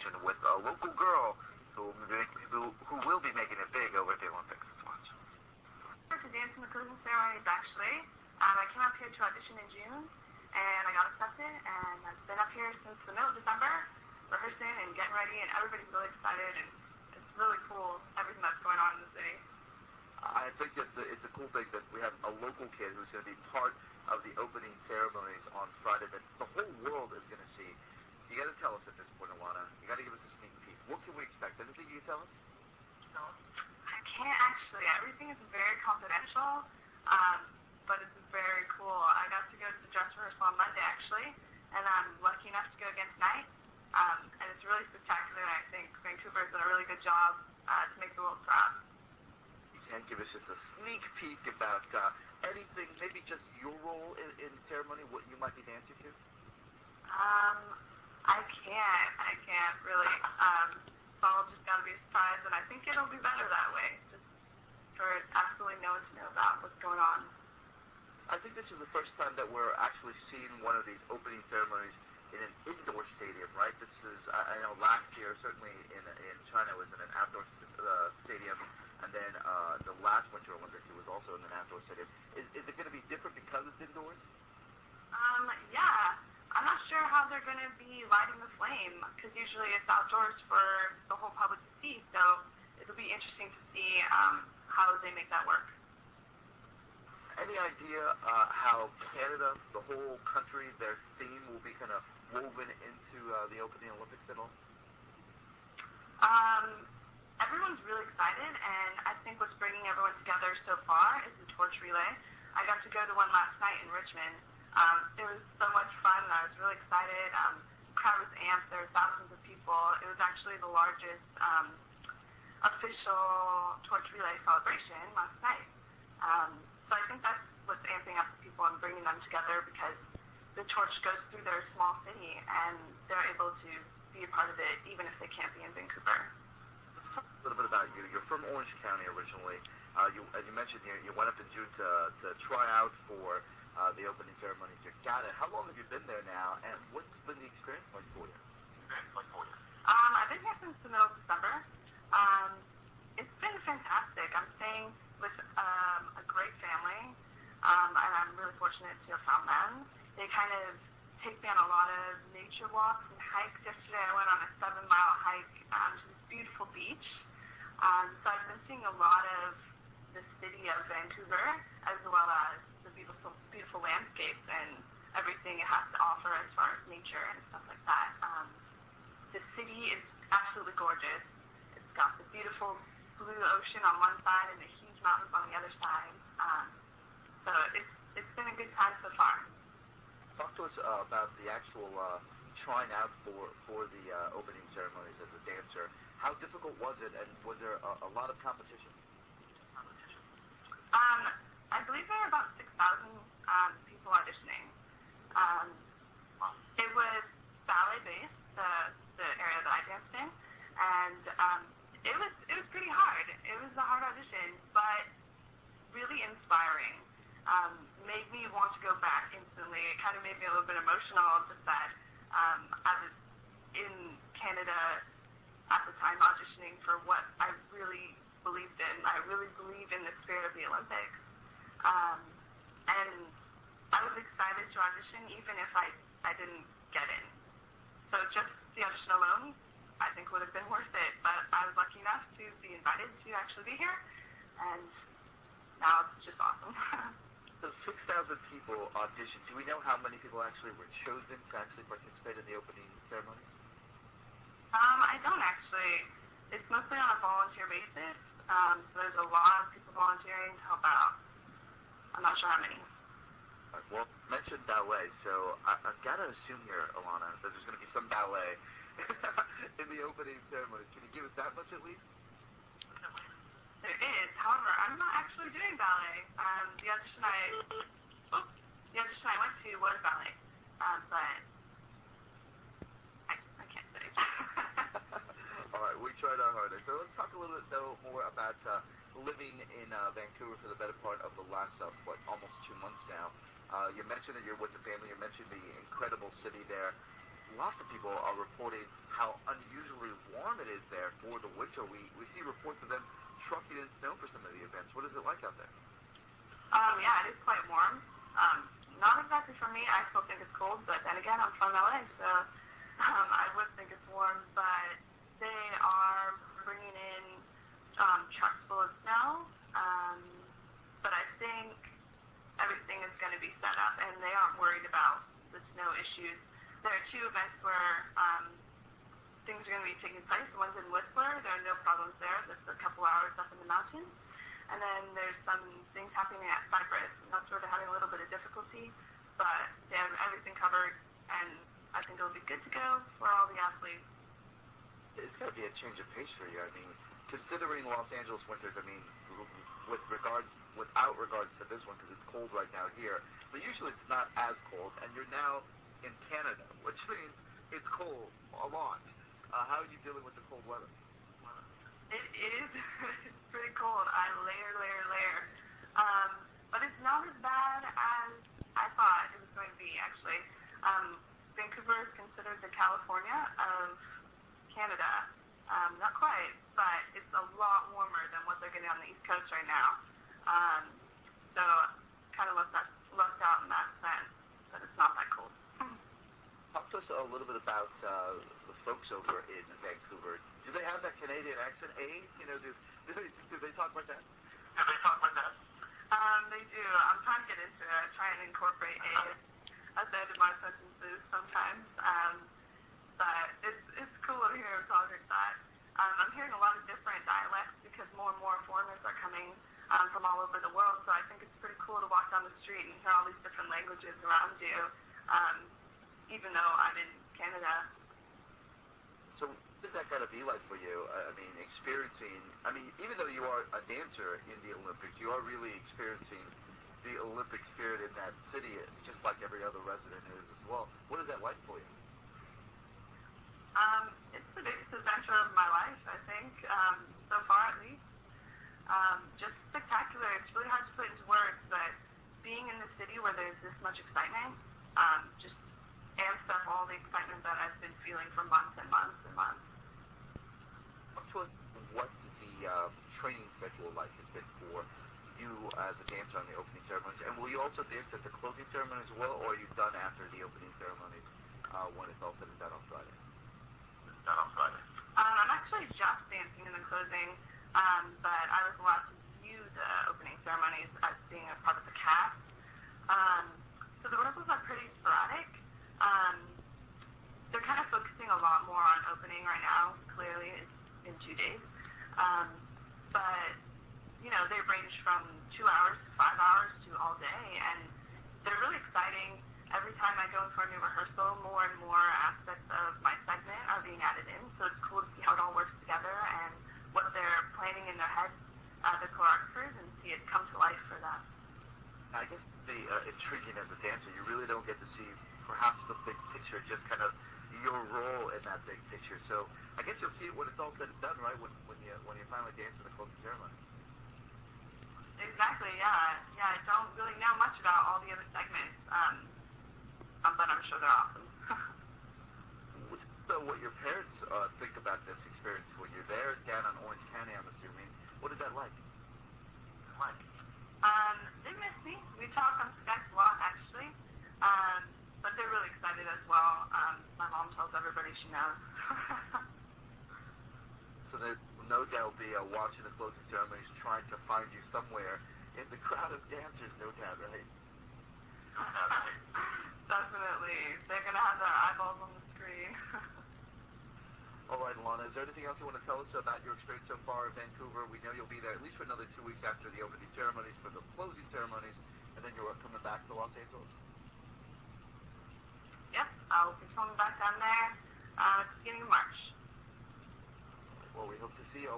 collaboration with a local girl who will be making it big over at the Olympics. Let's watch. To dance in the closing ceremonies, actually. I came up here to audition in June, and I got accepted, and I've been up here since the middle of December, rehearsing and getting ready, and everybody's really excited, and it's really cool, everything that's going on in the city. I think it's a cool thing that we have a local kid who's going to be part of the opening ceremonies on Friday that the whole world is going to see. You got to tell us at this point, Alanna. You got to give us a sneak peek. What can we expect? Anything you can tell us? No, I can't actually. Everything is very confidential, but it's very cool. I got to go to the dress rehearsal on Monday, actually, and I'm lucky enough to go again tonight. And it's really spectacular, and I think Vancouver's done a really good job to make the world proud. And give us just a sneak peek about anything, maybe just your role in the ceremony, what you might be dancing to? I can't really. It's all just got to be a surprise, and I think it'll be better that way, just for absolutely no one to know about what's going on. I think this is the first time that we're actually seeing one of these opening ceremonies in an indoor stadium, right? This is, I know last year, certainly in China, it was in an outdoor stadium. And then the last Winter Olympics, it was also in an outdoor stadium. Is it going to be different because it's indoors? Yeah. I'm not sure how they're going to be lighting the flame, because usually it's outdoors for the whole public to see. So it'll be interesting to see how they make that work. Any idea how Canada, the whole country, their theme will be kind of woven into the opening Olympics at all? Everyone's really excited, and I think what's bringing everyone together so far is the torch relay. I got to go to one last night in Richmond. It was so much fun, and I was really excited. The crowd was amped. There were thousands of people. It was actually the largest official torch relay celebration last night. So I think that's what's amping up the people and bringing them together, because the torch goes through their small city, and they're able to be a part of it, even if they can't be in Vancouver. A little bit about you. You're from Orange County originally. As you mentioned, you went up in June to try out for the opening ceremonies. You got it. How long have you been there now, and what's been the experience like for you? I've been here since the middle of December. It's been fantastic. I'm staying with a great family, and I'm really fortunate to have found them. They kind of take me on a lot of nature walks and hikes. Yesterday I went on a 7-mile hike to this beautiful beach. So I've been seeing a lot of the city of Vancouver, as well as the beautiful landscapes and everything it has to offer as far as nature and stuff like that. The city is absolutely gorgeous. It's got the beautiful blue ocean on one side and the huge mountains on the other side. So it's been a good time so far. Talk to us about the actual trying out for the opening ceremonies as a dancer. How difficult was it, and was there a lot of competition? I believe there were about 6,000 people auditioning. It was ballet-based, the area that I danced in, and it was pretty hard. It was a hard audition, but really inspiring. Made me want to go back instantly. It kind of made me a little bit emotional, just that I was in Canada at the time auditioning for what I really believed in. I really believe in the spirit of the Olympics. And I was excited to audition even if I didn't get in. So just the audition alone, I think would have been worth it. But I was lucky enough to be invited to actually be here, and now it's just awesome. So 6,000 people auditioned. Do we know how many people actually were chosen to actually participate in the opening ceremony? I don't actually. It's mostly on a volunteer basis. So there's a lot of people volunteering to help out. I'm not sure how many. Well, mentioned ballet, so I've got to assume here, Alanna, that there's going to be some ballet in the opening ceremony. Can you give us that much at least? There is. However, I'm not actually doing ballet. The audition I went to was ballet, but I can't say. All right, we tried our hardest. So let's talk a little bit though more about living in Vancouver for the better part of the last almost 2 months now. You mentioned that you're with the family. You mentioned the incredible city there. lots of people are reporting how unusually warm it is there for the winter. We see reports of them trucking in snow for some of the events. What is it like out there? Yeah, it is quite warm. Not exactly for me. I still think it's cold, but then again, I'm from LA, so I would think it's warm. But they are bringing in trucks full of snow, but I think everything is going to be set up, and they aren't worried about the snow issues. There are 2 events where things are going to be taking place. One's in Whistler. There are no problems there. That's a couple hours up in the mountains. And then there's some things happening at Cypress, and that's where they're having a little bit of difficulty, but they have everything covered, and I think it'll be good to go for all the athletes. It's got to be a change of pace for you. I mean, considering Los Angeles winters, I mean, without regards to this one, because it's cold right now here, but usually it's not as cold, and you're now in Canada, which means it's cold a lot. How are you dealing with the cold weather? It is it's pretty cold. I layer. But it's not as bad as I thought it was going to be, actually. Vancouver is considered the California of Canada. Not quite, but it's a lot warmer than what they're getting on the East Coast right now. So kind of lucked out in that sense, that it's not that cold. Talk to us a little bit about the folks over in Vancouver. Do they have that Canadian accent? You know, do they talk like that? They do. I'm trying to get into it. I try and incorporate at the end of my sentences sometimes. But it's cool to hear them talk like that. I'm hearing a lot of different dialects because more and more foreigners are coming from all over the world. So I think it's pretty cool to walk down the street and hear all these different languages around you, even though I'm in Canada. So what is that got to be like for you? Even though you are a dancer in the Olympics, you are really experiencing the Olympic spirit in that city, just like every other resident is as well. What is that like for you? It's the biggest adventure of my life, I think, so far at least. Just spectacular. It's really hard to put into words, but being in the city where there's this much excitement, just amps up all the excitement that I've been feeling for months and months and months. Talk to us what the training schedule like has been for you as a dancer on the opening ceremonies, and will you also dance at the closing ceremony as well, or are you done after the opening ceremonies when it's all said and done on Friday? I'm actually just dancing in the closing, but I was allowed to view the opening ceremonies as being a part of the cast. So the rehearsals are pretty sporadic. They're kind of focusing a lot more on opening right now. Clearly, it's in 2 days. But, you know, they range from 2 hours to 5 hours to all day, and they're really exciting. Every time I go in for a new rehearsal, more and more aspects of my segment are being added in, so it's cool to see how it all works together and what they're planning in their heads, the choreographers, and see it come to life for them. I guess the intriguing as a dancer, you really don't get to see perhaps the big picture, just kind of your role in that big picture. So I guess you'll see it when it's all said and done, right? When you finally dance in the closing ceremony. Exactly. Yeah. I don't really know much about all the other segments, but I'm sure they're awesome. So what your parents think about this experience when you're there down on Orange County, I'm assuming. What is that like? They miss me. We talk on Skype a lot, actually. But they're really excited as well. My mom tells everybody she knows. So there's no doubt be watching the closing ceremonies, trying to find you somewhere in the crowd of dancers, no doubt, right? Definitely. They're going to have their eyeballs on the screen. All right, Alanna, is there anything else you want to tell us about your experience so far in Vancouver? We know you'll be there at least for another 2 weeks after the opening ceremonies for the closing ceremonies, and then you're coming back to Los Angeles. Yep, I'll be coming back down there at the beginning of March. Well, we hope to see you.